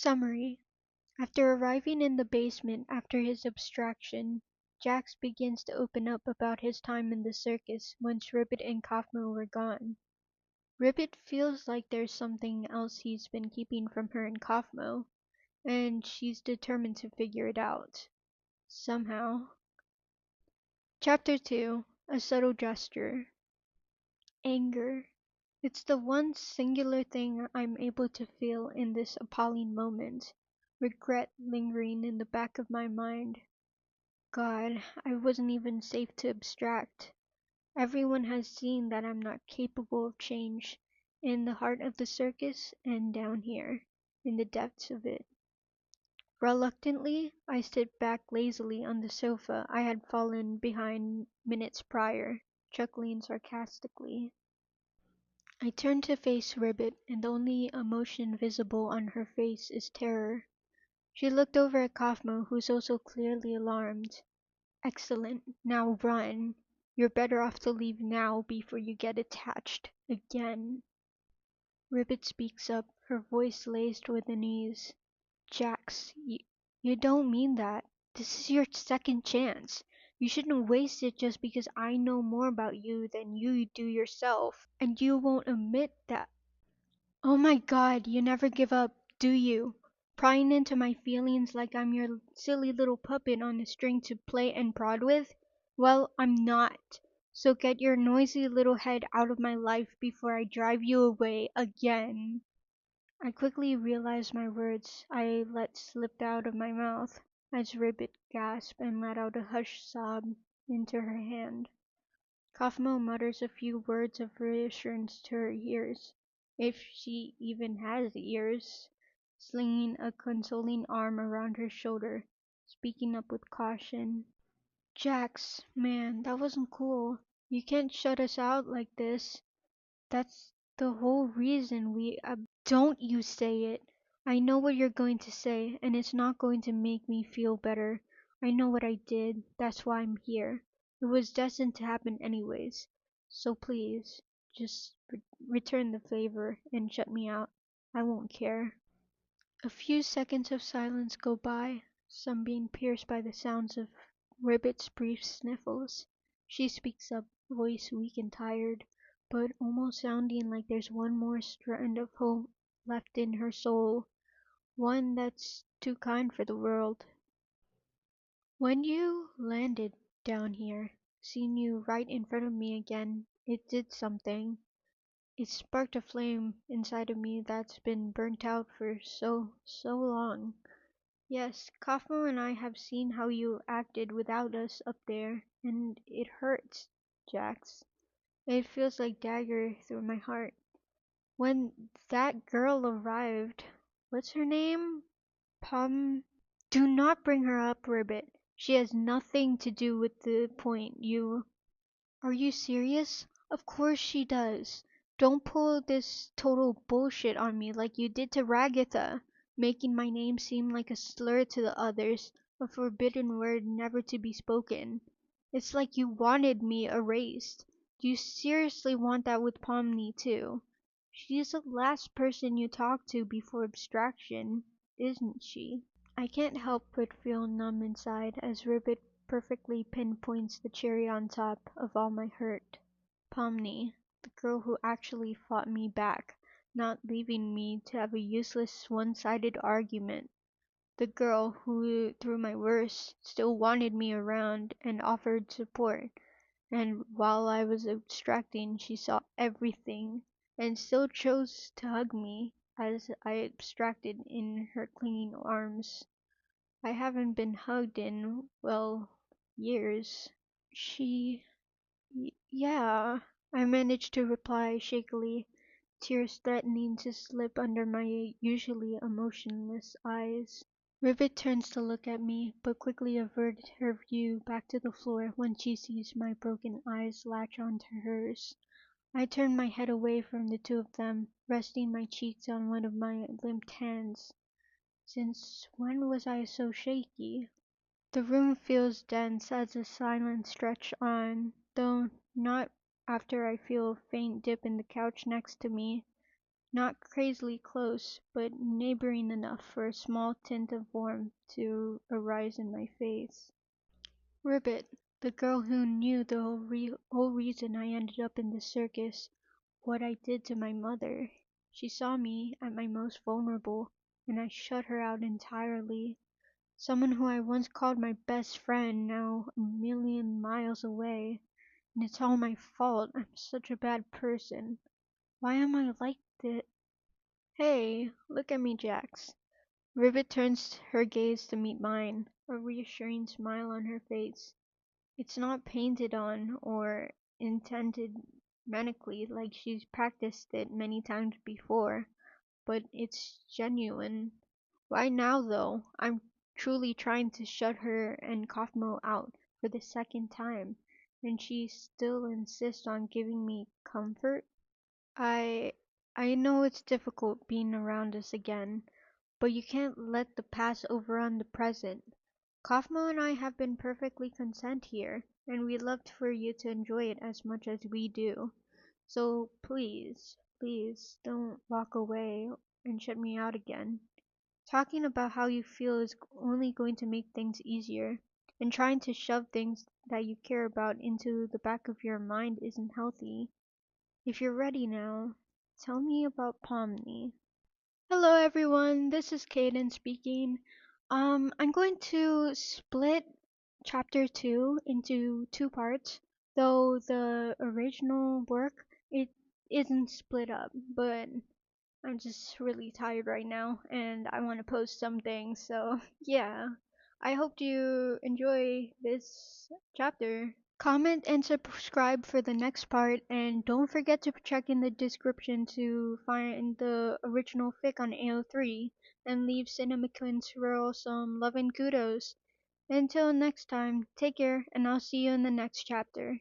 Summary. After arriving in the basement after his abstraction, Jax begins to open up about his time in the circus once Ribbit and Kaufmo were gone. Ribbit feels like there's something else he's been keeping from her and Kaufmo, and she's determined to figure it out. Somehow. Chapter 2. A Subtle Gesture. Anger. It's the one singular thing I'm able to feel in this appalling moment. Regret lingering in the back of my mind. God, I wasn't even safe to abstract. Everyone has seen that I'm not capable of change, in the heart of the circus and down here, in the depths of it. Reluctantly, I sit back lazily on the sofa I had fallen behind minutes prior, chuckling sarcastically. I turn to face Ribbit, and the only emotion visible on her face is terror. She looked over at Kaufmo, who's also clearly alarmed. Excellent. Now run. You're better off to leave now before you get attached again. Ribbit speaks up, her voice laced with unease. Jax, you don't mean that. This is your second chance. You shouldn't waste it just because I know more about you than you do yourself, and you won't admit that. Oh my God, you never give up, do you? Prying into my feelings like I'm your silly little puppet on a string to play and prod with? Well, I'm not. So get your noisy little head out of my life before I drive you away again. I quickly realized my words I let slip out of my mouth as Ribbit gasped and let out a hushed sob into her hand. Kaufmo mutters a few words of reassurance to her ears, if she even has ears, slinging a consoling arm around her shoulder, speaking up with caution. Jax, man, that wasn't cool. You can't shut us out like this. That's the whole reason we don't you say it. I know what you're going to say, and it's not going to make me feel better. I know what I did. That's why I'm here. It was destined to happen anyways. So please, just return the favor and shut me out. I won't care. A few seconds of silence go by, some being pierced by the sounds of Ribbit's brief sniffles. She speaks up, voice weak and tired, but almost sounding like there's one more strand of hope left in her soul, one that's too kind for the world. When you landed down here, seeing you right in front of me again, it did something. It sparked a flame inside of me that's been burnt out for so long. Yes, Kaufmo and I have seen how you acted without us up there, and it hurts, Jax. It feels like dagger through my heart. When that girl arrived, what's her name? Pom. Do not bring her up, Ribbit. She has nothing to do with the point. You. Are you serious? Of course she does. Don't pull this total bullshit on me like you did to Ragatha, making my name seem like a slur to the others, a forbidden word never to be spoken. It's like you wanted me erased. Do you seriously want that with Pomni too? She's the last person you talk to before abstraction, isn't she? I can't help but feel numb inside as Ribbit perfectly pinpoints the cherry on top of all my hurt. Pomni, the girl who actually fought me back, not leaving me to have a useless one-sided argument. The girl who, through my worst, still wanted me around and offered support, and while I was abstracting she saw everything and still chose to hug me as I abstracted in her clinging arms. I haven't been hugged in, well, years. She. Yeah, I managed to reply shakily, tears threatening to slip under my usually emotionless eyes. Ribbit turns to look at me, but quickly averts her view back to the floor when she sees my broken eyes latch onto hers. I turn my head away from the two of them, resting my cheeks on one of my limped hands. Since when was I so shaky? The room feels dense as the silence stretches on, though not after I feel a faint dip in the couch next to me. Not crazily close, but neighboring enough for a small tint of warmth to arise in my face. Ribbit, the girl who knew the whole reason I ended up in the circus, what I did to my mother. She saw me at my most vulnerable, and I shut her out entirely. Someone who I once called my best friend, now a million miles away. And it's all my fault. I'm such a bad person. Why am I like this? Hey, look at me, Jax. Ribbit turns her gaze to meet mine, a reassuring smile on her face. It's not painted on or intended manically like she's practiced it many times before, but it's genuine. Right now, though, I'm truly trying to shut her and Kaufmo out for the second time, and she still insists on giving me comfort. I I know it's difficult being around us again, but you can't let the past overrun the present. Kaufmo and I have been perfectly content here, and we'd love for you to enjoy it as much as we do. So please, please don't walk away and shut me out again. Talking about how you feel is only going to make things easier, and trying to shove things that you care about into the back of your mind isn't healthy. If you're ready now, tell me about Pomni. Hello everyone, this is Caden speaking. I'm going to split chapter 2 into two parts, though the original work it isn't split up, but I'm just really tired right now and I want to post something, so yeah. I hope you enjoy this chapter. Comment and subscribe for the next part, and don't forget to check in the description to find the original fic on AO3 and leave Cinnamon Swirl some love and kudos. Until next time, take care, and I'll see you in the next chapter.